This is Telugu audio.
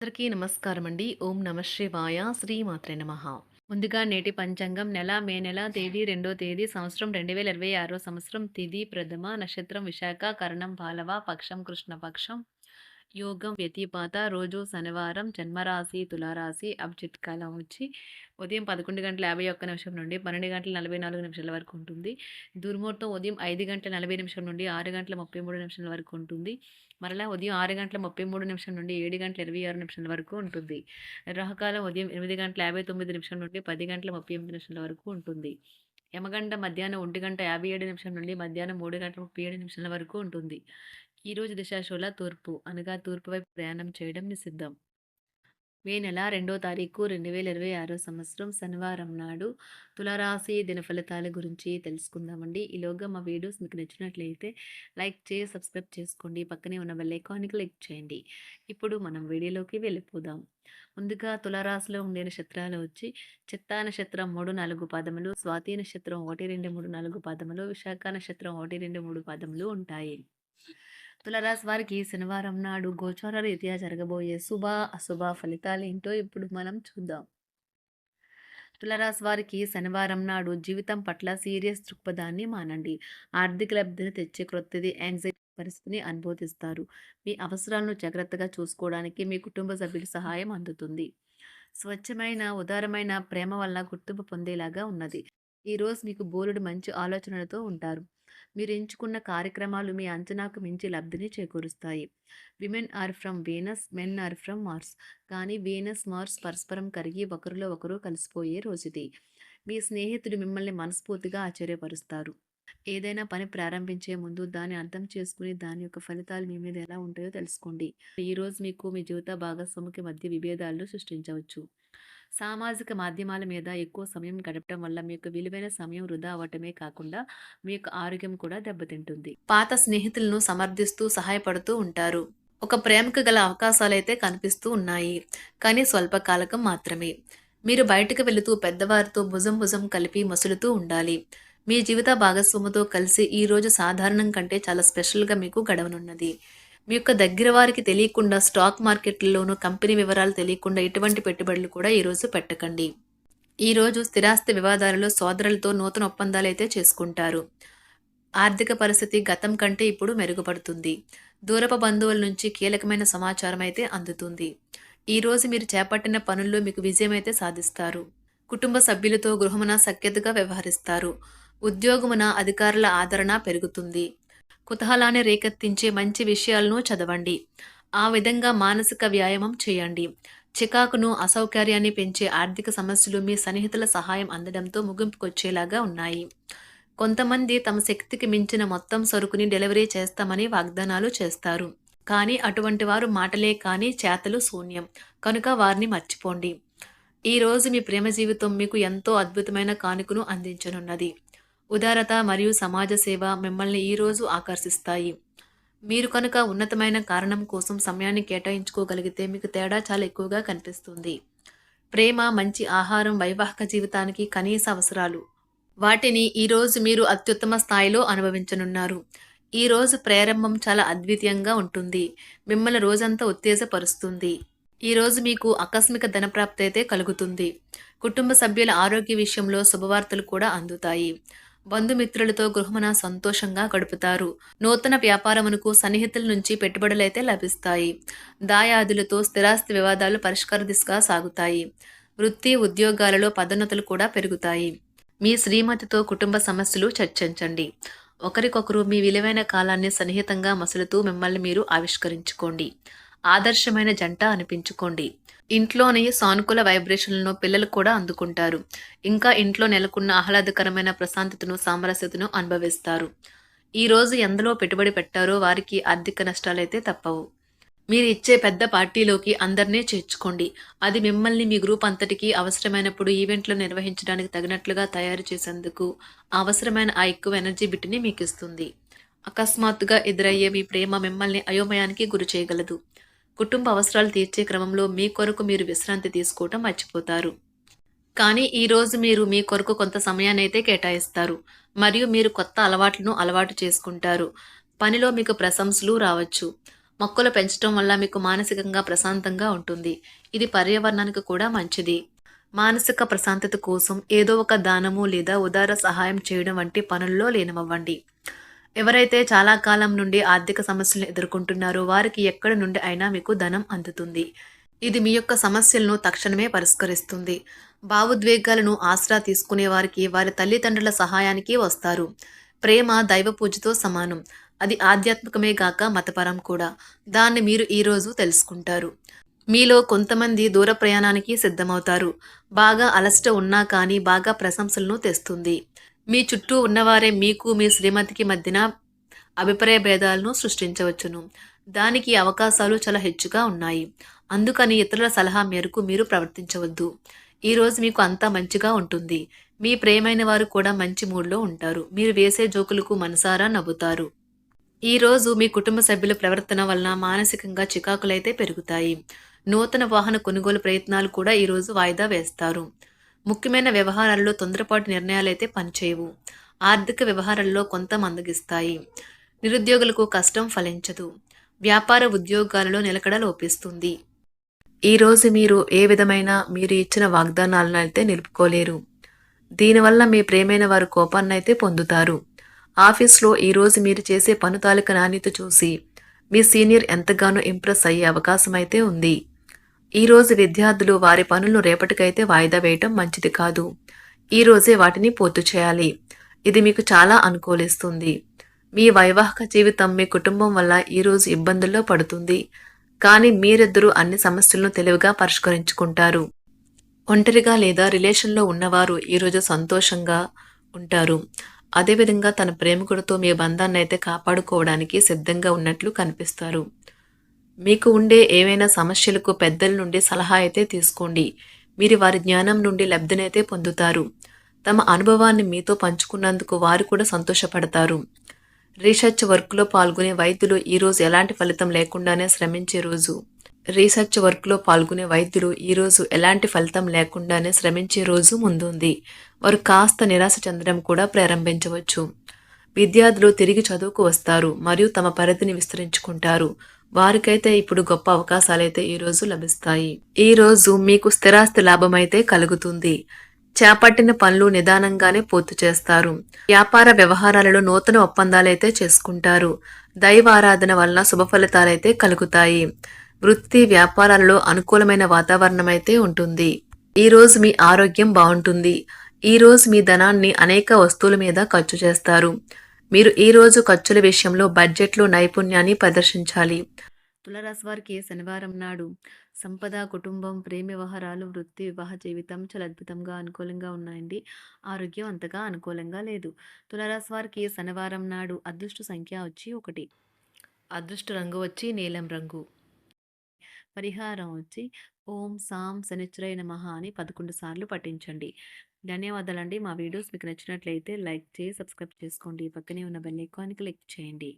అందరికీ నమస్కారం అండి. ఓం నమ శివాయ. శ్రీమాత్రే నమః. ముందుగా నేటి పంచాంగం మే నెల తేదీ 2వ తేదీ సంవత్సరం 2026 సంవత్సరం తిథి ప్రథమ నక్షత్రం విశాఖ కరణం పాలవ పక్షం కృష్ణపక్షం యోగం వ్యతిపాత రోజు శనివారం జన్మరాశి తులారాశి అభిజిత్ కాలం వచ్చి ఉదయం 11:51 నుండి 12:44 వరకు ఉంటుంది. దుర్ముహూర్తం ఉదయం 5:40 నుండి 6:33 వరకు ఉంటుంది. మరలా ఉదయం 6:33 నుండి 7:26 వరకు ఉంటుంది. రాహుకాలం ఉదయం 8:59 నుండి 10:38 వరకు ఉంటుంది. యమగండ మధ్యాహ్నం 1:57 నుండి మధ్యాహ్నం 3:37 వరకు ఉంటుంది. ఈరోజు దిశాశూల తూర్పు అనగా తూర్పు వైపు ప్రయాణం చేయడం నిషిద్ధం. మే నెల 2వ తారీఖు 2026 సంవత్సరం శనివారం నాడు తులారాశి దిన ఫలితాల గురించి తెలుసుకుందామండి. ఈలోగా మా వీడియోస్ మీకు నచ్చినట్లయితే లైక్ చేసి సబ్స్క్రైబ్ చేసుకోండి. పక్కనే ఉన్న బెల్ ఐకాన్కి క్లిక్ చేయండి. ఇప్పుడు మనం వీడియోలోకి వెళ్ళిపోదాం. ముందుగా తులారాశిలో ఉండే నక్షత్రాలు వచ్చి చిత్తా నక్షత్రం 3, 4 పాదములు, స్వాతి నక్షత్రం 1, 2, 3, 4 పాదములు, విశాఖ నక్షత్రం 1, 2, 3 పాదములు ఉంటాయి. తులారాశి వారికి శనివారం నాడు గోచార రీత్యా జరగబోయే శుభ అశుభ ఫలితాలు ఏంటో ఇప్పుడు మనం చూద్దాం. తులారాశి వారికి శనివారం నాడు జీవితం పట్ల సీరియస్ దృక్పథాన్ని మానండి. ఆర్థిక లబ్ధిని తెచ్చే క్రొత్తది యాంగ్జైటీ పరిస్థితిని అనుభూతిస్తారు. మీ అవసరాలను జాగ్రత్తగా చూసుకోవడానికి మీ కుటుంబ సభ్యుల సహాయం అందుతుంది. స్వచ్ఛమైన ఉదారమైన ప్రేమ వల్ల గుర్తింపు పొందేలాగా ఉన్నది. ఈరోజు మీకు బోలెడు మంచి ఆలోచనలతో ఉంటారు. మీరు ఎంచుకున్న కార్యక్రమాలు మీ అంచనాకు మించి లబ్ధిని చేకూరుస్తాయి. Women are from Venus, men are from Mars. కానీ వీనస్, మార్స్ పరస్పరం కరిగి ఒకరిలో ఒకరు కలిసిపోయే రోజుది. మీ స్నేహితులు మిమ్మల్ని మనస్ఫూర్తిగా ఆశ్చర్యపరుస్తారు. ఏదైనా పని ప్రారంభించే ముందు దాన్ని అర్థం చేసుకుని దాని యొక్క ఫలితాలు మీ మీద ఎలా ఉంటాయో తెలుసుకోండి. ఈరోజు మీకు మీ జీవిత భాగస్వామికి మధ్య విభేదాలను సృష్టించవచ్చు. సామాజిక మాధ్యమాల మీద ఎక్కువ సమయం గడపడం వల్ల మీ యొక్క విలువైన సమయం వృధా అవ్వటమే కాకుండా మీ యొక్క ఆరోగ్యం కూడా దెబ్బతింటుంది. పాత స్నేహితులను సమర్థిస్తూ సహాయపడుతూ ఉంటారు. ఒక ప్రేమకు గల అవకాశాలైతే కనిపిస్తూ ఉన్నాయి, కానీ స్వల్పకాలకం మాత్రమే. మీరు బయటకు వెళుతూ పెద్దవారితో భుజం భుజం కలిపి మసులుతూ ఉండాలి. మీ జీవిత భాగస్వామితో కలిసి ఈ రోజు సాధారణం కంటే చాలా స్పెషల్గా మీకు గడవనున్నది. మీ యొక్క దగ్గర వారికి తెలియకుండా స్టాక్ మార్కెట్లలోనూ కంపెనీ వివరాలు తెలియకుండా ఎటువంటి పెట్టుబడులు కూడా ఈరోజు పెట్టకండి. ఈరోజు స్థిరాస్తి వివాదాలలో సోదరులతో నూతన ఒప్పందాలు అయితే చేసుకుంటారు. ఆర్థిక పరిస్థితి గతం కంటే ఇప్పుడు మెరుగుపడుతుంది. దూరపు బంధువుల నుంచి కీలకమైన సమాచారం అయితే అందుతుంది. ఈరోజు మీరు చేపట్టిన పనుల్లో మీకు విజయం అయితే సాధిస్తారు. కుటుంబ సభ్యులతో గృహమున సఖ్యతగా వ్యవహరిస్తారు. ఉద్యోగమున అధికారుల ఆదరణ పెరుగుతుంది. కుతూహలాన్ని రేకెత్తించే మంచి విషయాలను చదవండి. ఆ విధంగా మానసిక వ్యాయామం చేయండి. చికాకును అసౌకర్యాన్ని పెంచే ఆర్థిక సమస్యలు మీ సన్నిహితుల సహాయం అందడంతో ముగింపుకొచ్చేలాగా ఉన్నాయి. కొంతమంది తమ శక్తికి మించిన మొత్తం సరుకుని డెలివరీ చేస్తామని వాగ్దానాలు చేస్తారు. కానీ అటువంటి వారు మాటలే కానీ చేతలు శూన్యం. కనుక వారిని మర్చిపోండి. ఈరోజు మీ ప్రేమ జీవితం మీకు ఎంతో అద్భుతమైన కానుకను అందించనున్నది. ఉదారత మరియు సమాజ సేవ మిమ్మల్ని ఈరోజు ఆకర్షిస్తాయి. మీరు కనుక ఉన్నతమైన కారణం కోసం సమయాన్ని కేటాయించుకోగలిగితే మీకు తేడా చాలా ఎక్కువగా కనిపిస్తుంది. ప్రేమ, మంచి ఆహారం వైవాహిక జీవితానికి కనీస అవసరాలు. వాటిని ఈరోజు మీరు అత్యుత్తమ స్థాయిలో అనుభవించనున్నారు. ఈరోజు ప్రారంభం చాలా అద్వితీయంగా ఉంటుంది. మిమ్మల్ని రోజంతా ఉత్తేజపరుస్తుంది. ఈరోజు మీకు ఆకస్మిక ధనప్రాప్తి అయితే కలుగుతుంది. కుటుంబ సభ్యుల ఆరోగ్య విషయంలో శుభవార్తలు కూడా అందుతాయి. బంధుమిత్రులతో గృహమున సంతోషంగా గడుపుతారు. నూతన వ్యాపారమునకు సన్నిహితుల నుంచి పెట్టుబడులైతే లభిస్తాయి. దాయాదులతో స్థిరాస్తి వివాదాలు పరిష్కార దిశగా సాగుతాయి. వృత్తి ఉద్యోగాలలో పదోన్నతులు కూడా పెరుగుతాయి. మీ శ్రీమతితో కుటుంబ సమస్యలు చర్చించండి. ఒకరికొకరు మీ విలువైన కాలాన్ని సన్నిహితంగా మసులుతూ మిమ్మల్ని మీరు ఆవిష్కరించుకోండి. ఆదర్శమైన జంట అనిపించుకోండి. ఇంట్లోని సానుకూల వైబ్రేషన్లను పిల్లలు కూడా అందుకుంటారు. ఇంకా ఇంట్లో నెలకొన్న ఆహ్లాదకరమైన ప్రశాంతతను, సామరస్యతను అనుభవిస్తారు. ఈరోజు ఎందులో పెట్టుబడి పెట్టారో వారికి ఆర్థిక నష్టాలైతే తప్పవు. మీరు ఇచ్చే పెద్ద పార్టీలోకి అందరినీ చేర్చుకోండి. అది మిమ్మల్ని మీ గ్రూప్ అంతటికి అవసరమైనప్పుడు ఈవెంట్లు నిర్వహించడానికి తగినట్లుగా తయారు చేసేందుకు అవసరమైన ఆ ఎక్కువ ఎనర్జీ బిట్ని మీకు ఇస్తుంది. అకస్మాత్తుగా ఎదురయ్యే మీ ప్రేమ మిమ్మల్ని అయోమయానికి గురి చేయగలదు. కుటుంబ అవసరాలు తీర్చే క్రమంలో మీ కొరకు మీరు విశ్రాంతి తీసుకోవటం మర్చిపోతారు. కానీ ఈరోజు మీరు మీ కొరకు కొంత సమయాన్ని అయితే కేటాయిస్తారు మరియు మీరు కొత్త అలవాట్లను అలవాటు చేసుకుంటారు. పనిలో మీకు ప్రశంసలు రావచ్చు. మొక్కలు పెంచడం వల్ల మీకు మానసికంగా ప్రశాంతంగా ఉంటుంది. ఇది పర్యావరణానికి కూడా మంచిది. మానసిక ప్రశాంతత కోసం ఏదో ఒక దానము లేదా ఉదార సహాయం చేయడం వంటి పనుల్లో లీనమవ్వండి. ఎవరైతే చాలా కాలం నుండి ఆర్థిక సమస్యలను ఎదుర్కొంటున్నారో వారికి ఎక్కడి నుండి అయినా మీకు ధనం అందుతుంది. ఇది మీ యొక్క సమస్యలను తక్షణమే పరిష్కరిస్తుంది. భావోద్వేగాలను ఆసరా తీసుకునే వారికి వారి తల్లిదండ్రుల సహాయానికి వస్తారు. ప్రేమ దైవ పూజతో సమానం. అది ఆధ్యాత్మికమే గాక మతపరం కూడా. దాన్ని మీరు ఈరోజు తెలుసుకుంటారు. మీలో కొంతమంది దూర ప్రయాణానికి సిద్ధమవుతారు. బాగా అలసట ఉన్నా కానీ బాగా ప్రశంసలను తెస్తుంది. మీ చుట్టూ ఉన్నవారే మీకు మీ శ్రీమతికి మధ్యన అభిప్రాయ భేదాలను సృష్టించవచ్చును. దానికి అవకాశాలు చాలా హెచ్చుగా ఉన్నాయి. అందుకని ఇతరుల సలహా మేరకు మీరు ప్రవర్తించవద్దు. ఈరోజు మీకు అంతా మంచిగా ఉంటుంది. మీ ప్రియమైన వారు కూడా మంచి మూడ్లో ఉంటారు. మీరు వేసే జోకులకు మనసారా నవ్వుతారు. ఈరోజు మీ కుటుంబ సభ్యుల ప్రవర్తన వలన మానసికంగా చికాకులైతే పెరుగుతాయి. నూతన వాహన కొనుగోలు ప్రయత్నాలు కూడా ఈరోజు వాయిదా వేస్తారు. ముఖ్యమైన వ్యవహారాల్లో తొందరపాటు నిర్ణయాలైతే పనిచేయవు. ఆర్థిక వ్యవహారాల్లో కొంత మందగిస్తాయి. నిరుద్యోగులకు కష్టం ఫలించదు. వ్యాపార ఉద్యోగాలలో నిలకడ లోపిస్తుంది. ఈరోజు మీరు ఏ విధమైన మీరు ఇచ్చిన వాగ్దానాలను అయితే నిలుపుకోలేరు. దీనివల్ల మీ ప్రేమైన వారు కోపాన్నైతే పొందుతారు. ఆఫీస్లో ఈరోజు మీరు చేసే పను తాలూకా నాణ్యత చూసి మీ సీనియర్ ఎంతగానో ఇంప్రెస్ అయ్యే అవకాశం అయితే ఉంది. ఈరోజు విద్యార్థులు వారి పనులను రేపటికైతే వాయిదా వేయటం మంచిది కాదు. ఈరోజే వాటిని పూర్తి చేయాలి. ఇది మీకు చాలా అనుకూలిస్తుంది. మీ వైవాహిక జీవితం మీ కుటుంబం వల్ల ఈరోజు ఇబ్బందుల్లో పడుతుంది. కానీ మీరిద్దరూ అన్ని సమస్యలను తెలివిగా పరిష్కరించుకుంటారు. ఒంటరిగా లేదా రిలేషన్లో ఉన్నవారు ఈరోజు సంతోషంగా ఉంటారు. అదేవిధంగా తన ప్రేమికుడితో మీ బంధాన్ని అయితే కాపాడుకోవడానికి సిద్ధంగా ఉన్నట్లు కనిపిస్తారు. మీకు ఉండే ఏవైనా సమస్యలకు పెద్దల నుండి సలహా అయితే తీసుకోండి. మీరు వారి జ్ఞానం నుండి లబ్ధినైతే పొందుతారు. తమ అనుభవాన్ని మీతో పంచుకున్నందుకు వారు కూడా సంతోషపడతారు. రీసెర్చ్ వర్క్లో పాల్గొనే వైద్యులు ఈరోజు ఎలాంటి ఫలితం లేకుండానే శ్రమించే రోజు. రీసెర్చ్ వర్క్లో పాల్గొనే వైద్యులు ఈరోజు ఎలాంటి ఫలితం లేకుండానే శ్రమించే రోజు ముందుంది. వారు కాస్త నిరాశ చెందడం కూడా ప్రారంభించవచ్చు. విద్యార్థులు తిరిగి చదువుకు వస్తారు మరియు తమ పరిధిని విస్తరించుకుంటారు. వారికైతే ఇప్పుడు గొప్ప అవకాశాలైతే ఈరోజు లభిస్తాయి. ఈరోజు మీకు స్థిరాస్తి లాభమైతే కలుగుతుంది. చేపట్టిన పనులు నిదానంగానే పూర్తి చేస్తారు. వ్యాపార వ్యవహారాలలో నూతన ఒప్పందాలైతే చేసుకుంటారు. దైవ ఆరాధన వలన శుభ ఫలితాలైతే కలుగుతాయి. వృత్తి వ్యాపారాలలో అనుకూలమైన వాతావరణం అయితే ఉంటుంది. ఈరోజు మీ ఆరోగ్యం బాగుంటుంది. ఈరోజు మీ ధనాన్ని అనేక వస్తువుల మీద ఖర్చు చేస్తారు. మీరు ఈరోజు ఖర్చుల విషయంలో బడ్జెట్లో నైపుణ్యాన్ని ప్రదర్శించాలి. తులారాశి వారికి శనివారం నాడు సంపద, కుటుంబం, ప్రేమ వ్యవహారాలు, వృత్తి, వివాహ జీవితం చాలా అద్భుతంగా అనుకూలంగా ఉన్నాయండి. ఆరోగ్యం అంతగా అనుకూలంగా లేదు. తులారాశి వారికి శనివారం నాడు అదృష్ట సంఖ్య వచ్చి 1. అదృష్ట రంగు వచ్చి నీలం రంగు. పరిహారం వచ్చి ఓం సాం శనిశ్చరాయ నమః అని 11 సార్లు పఠించండి. ధన్యవాదాలండి. మా వీడియోస్ మీకు నచ్చినట్లయితే లైక్ చేసి సబ్స్క్రైబ్ చేసుకోండి. పక్కనే ఉన్న బెల్ ఐకాన్ క్లిక్ చేయండి.